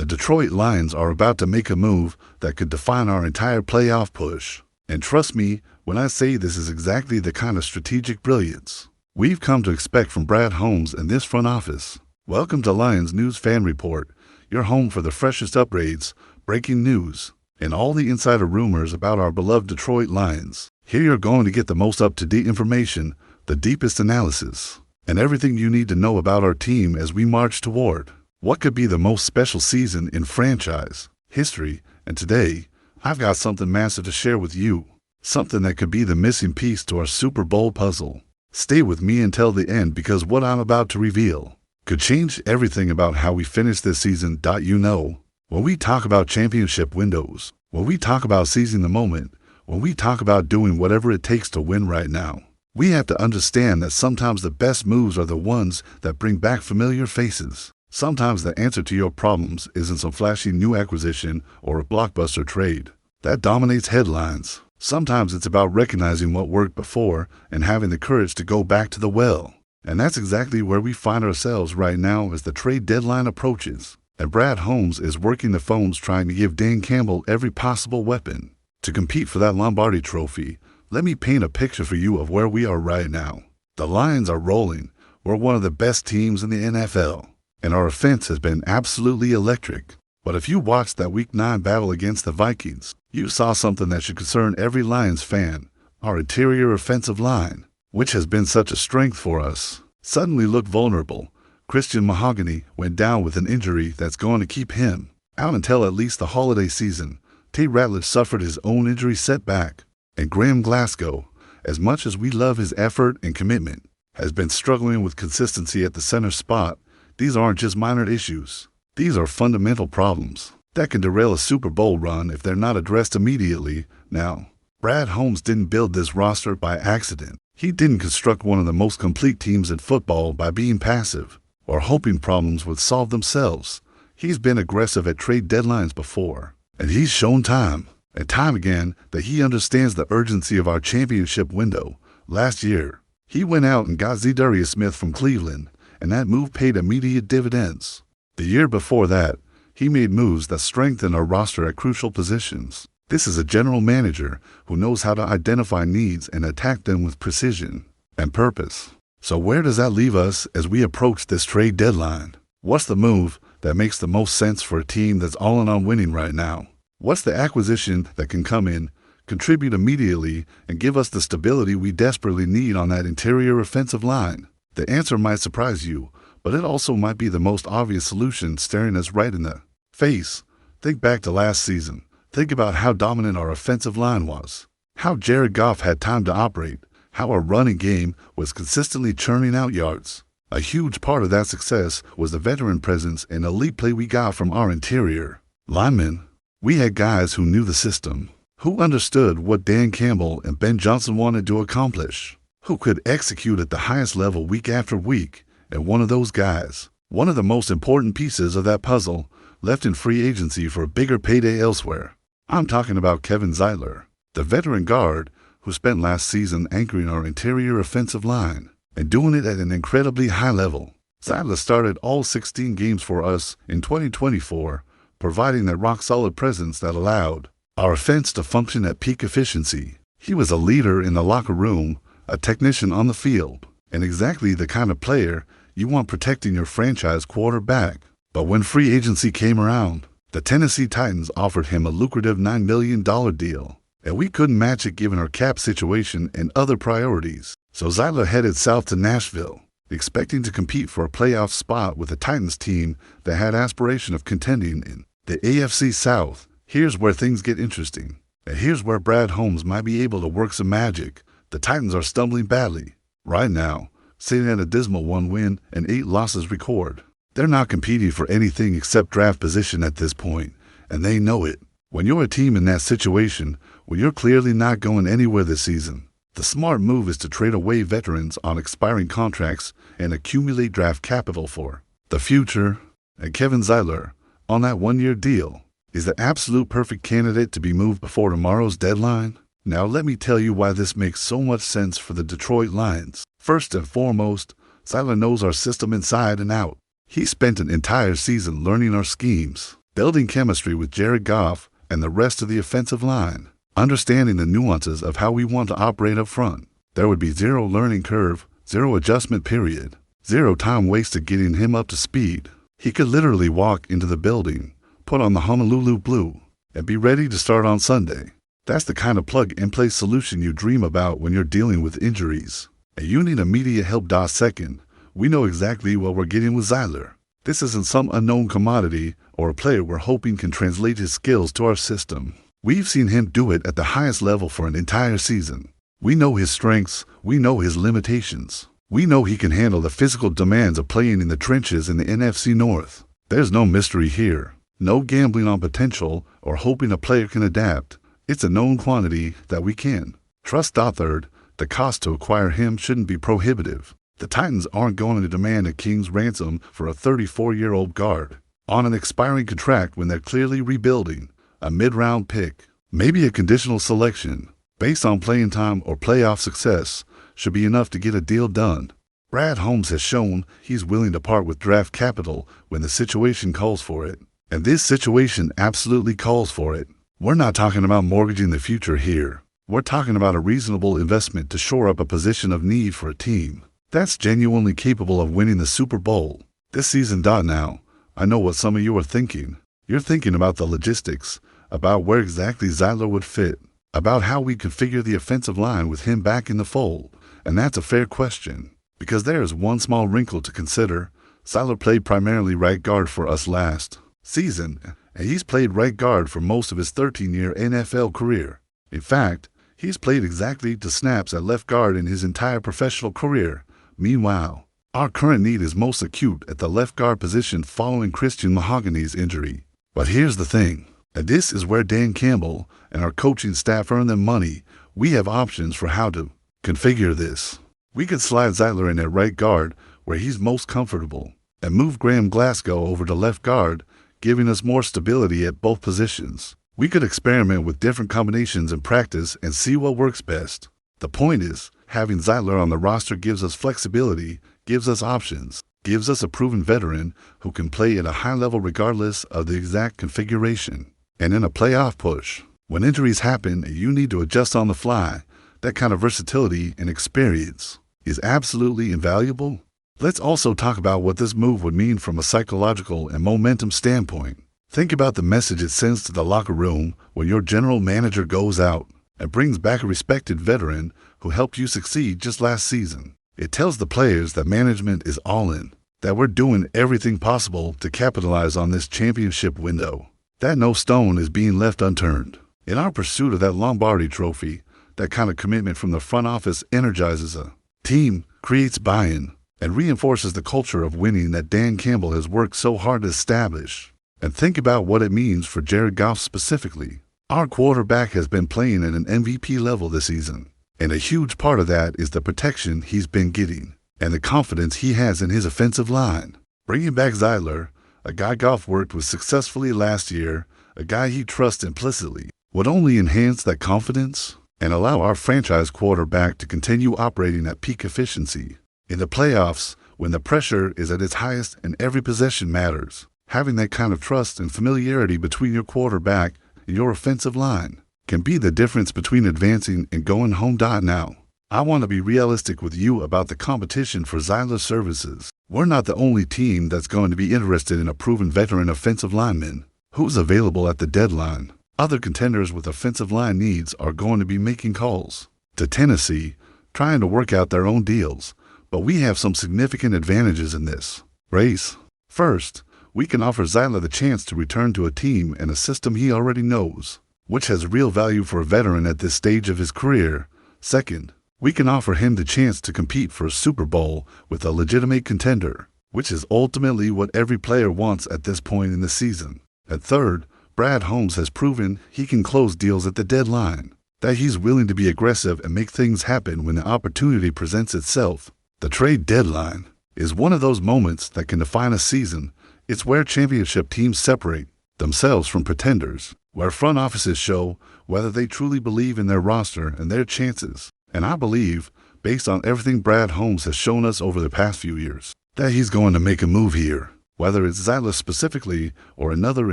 The Detroit Lions are about to make a move that could define our entire playoff push. And trust me when I say this is exactly the kind of strategic brilliance we've come to expect from Brad Holmes and this front office. Welcome to Lions News Fan Report, your home for the freshest upgrades, breaking news, and all the insider rumors about our beloved Detroit Lions. Here you're going to get the most up-to-date information, the deepest analysis, and everything you need to know about our team as we march toward what could be the most special season in franchise history. And today, I've got something massive to share with you, something that could be the missing piece to our Super Bowl puzzle. Stay with me until the end because what I'm about to reveal could change everything about how we finish this season. You know, when we talk about championship windows, when we talk about seizing the moment, when we talk about doing whatever it takes to win right now, we have to understand that sometimes the best moves are the ones that bring back familiar faces. Sometimes the answer to your problems isn't some flashy new acquisition or a blockbuster trade that dominates headlines. Sometimes it's about recognizing what worked before and having the courage to go back to the well. And that's exactly where we find ourselves right now as the trade deadline approaches. And Brad Holmes is working the phones trying to give Dan Campbell every possible weapon to compete for that Lombardi trophy. Let me paint a picture for you of where we are right now. The Lions are rolling. We're one of the best teams in the NFL. And our offense has been absolutely electric. But if you watched that Week 9 battle against the Vikings, you saw something that should concern every Lions fan. Our interior offensive line, which has been such a strength for us, suddenly looked vulnerable. Christian Mahogany went down with an injury that's going to keep him out until at least the holiday season. Tate Ratledge suffered his own injury setback. And Graham Glasgow, as much as we love his effort and commitment, has been struggling with consistency at the center spot. These aren't just minor issues. These are fundamental problems that can derail a Super Bowl run if they're not addressed immediately. Now, Brad Holmes didn't build this roster by accident. He didn't construct one of the most complete teams in football by being passive or hoping problems would solve themselves. He's been aggressive at trade deadlines before, and he's shown time and time again that he understands the urgency of our championship window. Last year, he went out and got Zeitler Smith from Cleveland, and that move paid immediate dividends. The year before that, he made moves that strengthened our roster at crucial positions. This is a general manager who knows how to identify needs and attack them with precision and purpose. So where does that leave us as we approach this trade deadline? What's the move that makes the most sense for a team that's all in on winning right now? What's the acquisition that can come in, contribute immediately, and give us the stability we desperately need on that interior offensive line? The answer might surprise you, but it also might be the most obvious solution staring us right in the face. Think back to last season. Think about how dominant our offensive line was, how Jared Goff had time to operate, how our running game was consistently churning out yards. A huge part of that success was the veteran presence and elite play we got from our interior linemen. We had guys who knew the system, who understood what Dan Campbell and Ben Johnson wanted to accomplish, who could execute at the highest level week after week. And one of those guys, one of the most important pieces of that puzzle, left in free agency for a bigger payday elsewhere. I'm talking about Kevin Zeitler, the veteran guard who spent last season anchoring our interior offensive line and doing it at an incredibly high level. Zeitler started all 16 games for us in 2024, providing that rock-solid presence that allowed our offense to function at peak efficiency. He was a leader in the locker room, a technician on the field, and exactly the kind of player you want protecting your franchise quarterback. But when free agency came around, the Tennessee Titans offered him a lucrative $9 million deal, and we couldn't match it given our cap situation and other priorities. So Zeitler headed south to Nashville, expecting to compete for a playoff spot with a Titans team that had aspiration of contending in the AFC South. Here's where things get interesting, and here's where Brad Holmes might be able to work some magic. The Titans are stumbling badly right now, sitting at a dismal 1 win and 8 losses record. They're not competing for anything except draft position at this point, and they know it. When you're a team in that situation, when you're clearly not going anywhere this season, the smart move is to trade away veterans on expiring contracts and accumulate draft capital for the future. And Kevin Zeitler, on that 1-year deal, is the absolute perfect candidate to be moved before tomorrow's deadline. Now let me tell you why this makes so much sense for the Detroit Lions. First and foremost, Zeitler knows our system inside and out. He spent an entire season learning our schemes, building chemistry with Jared Goff and the rest of the offensive line, understanding the nuances of how we want to operate up front. There would be zero learning curve, zero adjustment period, zero time wasted getting him up to speed. He could literally walk into the building, put on the Honolulu blue, and be ready to start on Sunday. That's the kind of plug-and-play solution you dream about when you're dealing with injuries. And you need immediate help. Second, we know exactly what we're getting with Zeitler. This isn't some unknown commodity or a player we're hoping can translate his skills to our system. We've seen him do it at the highest level for an entire season. We know his strengths, we know his limitations. We know he can handle the physical demands of playing in the trenches in the NFC North. There's no mystery here, no gambling on potential or hoping a player can adapt. It's a known quantity that we can trust. Third, the cost to acquire him shouldn't be prohibitive. The Titans aren't going to demand a king's ransom for a 34-year-old guard on an expiring contract when they're clearly rebuilding. A mid-round pick, maybe a conditional selection, based on playing time or playoff success, should be enough to get a deal done. Brad Holmes has shown he's willing to part with draft capital when the situation calls for it. And this situation absolutely calls for it. We're not talking about mortgaging the future here. We're talking about a reasonable investment to shore up a position of need for a team that's genuinely capable of winning the Super Bowl this season. Now, I know what some of you are thinking. You're thinking about the logistics, about where exactly Zeitler would fit, about how we configure the offensive line with him back in the fold. And that's a fair question, because there is one small wrinkle to consider. Zeitler played primarily right guard for us last season, and he's played right guard for most of his 13-year NFL career. In fact, he's played exactly 2 snaps at left guard in his entire professional career. Meanwhile, our current need is most acute at the left guard position following Christian Mahogany's injury. But here's the thing, and this is where Dan Campbell and our coaching staff earn them money. We have options for how to configure this. We could slide Zeitler in at right guard where he's most comfortable and move Graham Glasgow over to left guard, giving us more stability at both positions. We could experiment with different combinations in practice and see what works best. The point is, having Zeitler on the roster gives us flexibility, gives us options, gives us a proven veteran who can play at a high level regardless of the exact configuration. And in a playoff push, when injuries happen and you need to adjust on the fly, that kind of versatility and experience is absolutely invaluable. Let's also talk about what this move would mean from a psychological and momentum standpoint. Think about the message it sends to the locker room when your general manager goes out and brings back a respected veteran who helped you succeed just last season. It tells the players that management is all in, that we're doing everything possible to capitalize on this championship window, that no stone is being left unturned. In our pursuit of that Lombardi trophy, that kind of commitment from the front office energizes a team, creates buy-in, and reinforces the culture of winning that Dan Campbell has worked so hard to establish. And think about what it means for Jared Goff specifically. Our quarterback has been playing at an MVP level this season, and a huge part of that is the protection he's been getting and the confidence he has in his offensive line. Bringing back Zeitler, a guy Goff worked with successfully last year, a guy he trusts implicitly, would only enhance that confidence and allow our franchise quarterback to continue operating at peak efficiency. In the playoffs, when the pressure is at its highest and every possession matters, having that kind of trust and familiarity between your quarterback and your offensive line can be the difference between advancing and going home. Now, I want to be realistic with you about the competition for Zeitler's services. We're not the only team that's going to be interested in a proven veteran offensive lineman who's available at the deadline. Other contenders with offensive line needs are going to be making calls to Tennessee, trying to work out their own deals. But we have some significant advantages in this race. First, we can offer Zeitler the chance to return to a team and a system he already knows, which has real value for a veteran at this stage of his career. Second, we can offer him the chance to compete for a Super Bowl with a legitimate contender, which is ultimately what every player wants at this point in the season. And third, Brad Holmes has proven he can close deals at the deadline, that he's willing to be aggressive and make things happen when the opportunity presents itself. The trade deadline is one of those moments that can define a season. It's where championship teams separate themselves from pretenders, where front offices show whether they truly believe in their roster and their chances. And I believe, based on everything Brad Holmes has shown us over the past few years, that he's going to make a move here. Whether it's Zeitler specifically or another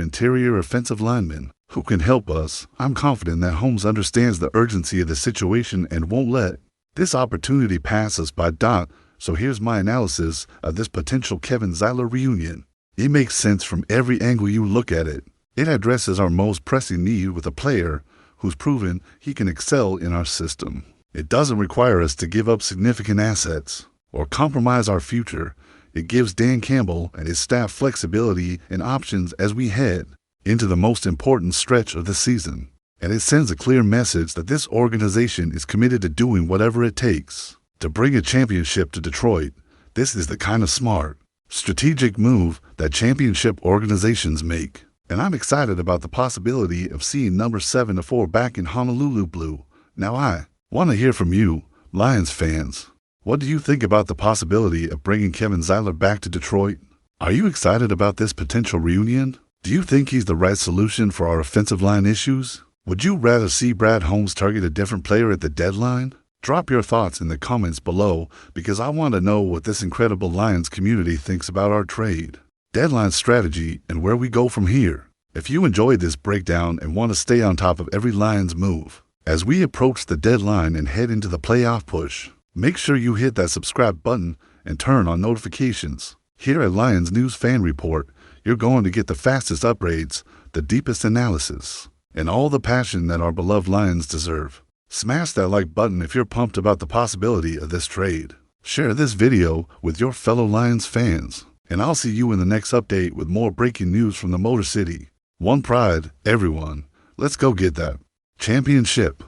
interior offensive lineman who can help us, I'm confident that Holmes understands the urgency of the situation and won't let this opportunity pass us by. So here's my analysis of this potential Kevin Zeitler reunion. It makes sense from every angle you look at it. It addresses our most pressing need with a player who's proven he can excel in our system. It doesn't require us to give up significant assets or compromise our future. It gives Dan Campbell and his staff flexibility and options as we head into the most important stretch of the season. And it sends a clear message that this organization is committed to doing whatever it takes to bring a championship to Detroit. This is the kind of smart, strategic move that championship organizations make. And I'm excited about the possibility of seeing number 7-4 back in Honolulu blue. Now I want to hear from you, Lions fans. What do you think about the possibility of bringing Kevin Zeitler back to Detroit? Are you excited about this potential reunion? Do you think he's the right solution for our offensive line issues? Would you rather see Brad Holmes target a different player at the deadline? Drop your thoughts in the comments below because I want to know what this incredible Lions community thinks about our trade, deadline strategy, and where we go from here. If you enjoyed this breakdown and want to stay on top of every Lions move as we approach the deadline and head into the playoff push, make sure you hit that subscribe button and turn on notifications. Here at Lions News Fan Report, you're going to get the fastest upgrades, the deepest analysis, and all the passion that our beloved Lions deserve. Smash that like button if you're pumped about the possibility of this trade. Share this video with your fellow Lions fans, and I'll see you in the next update with more breaking news from the Motor City. One pride, everyone. Let's go get that championship.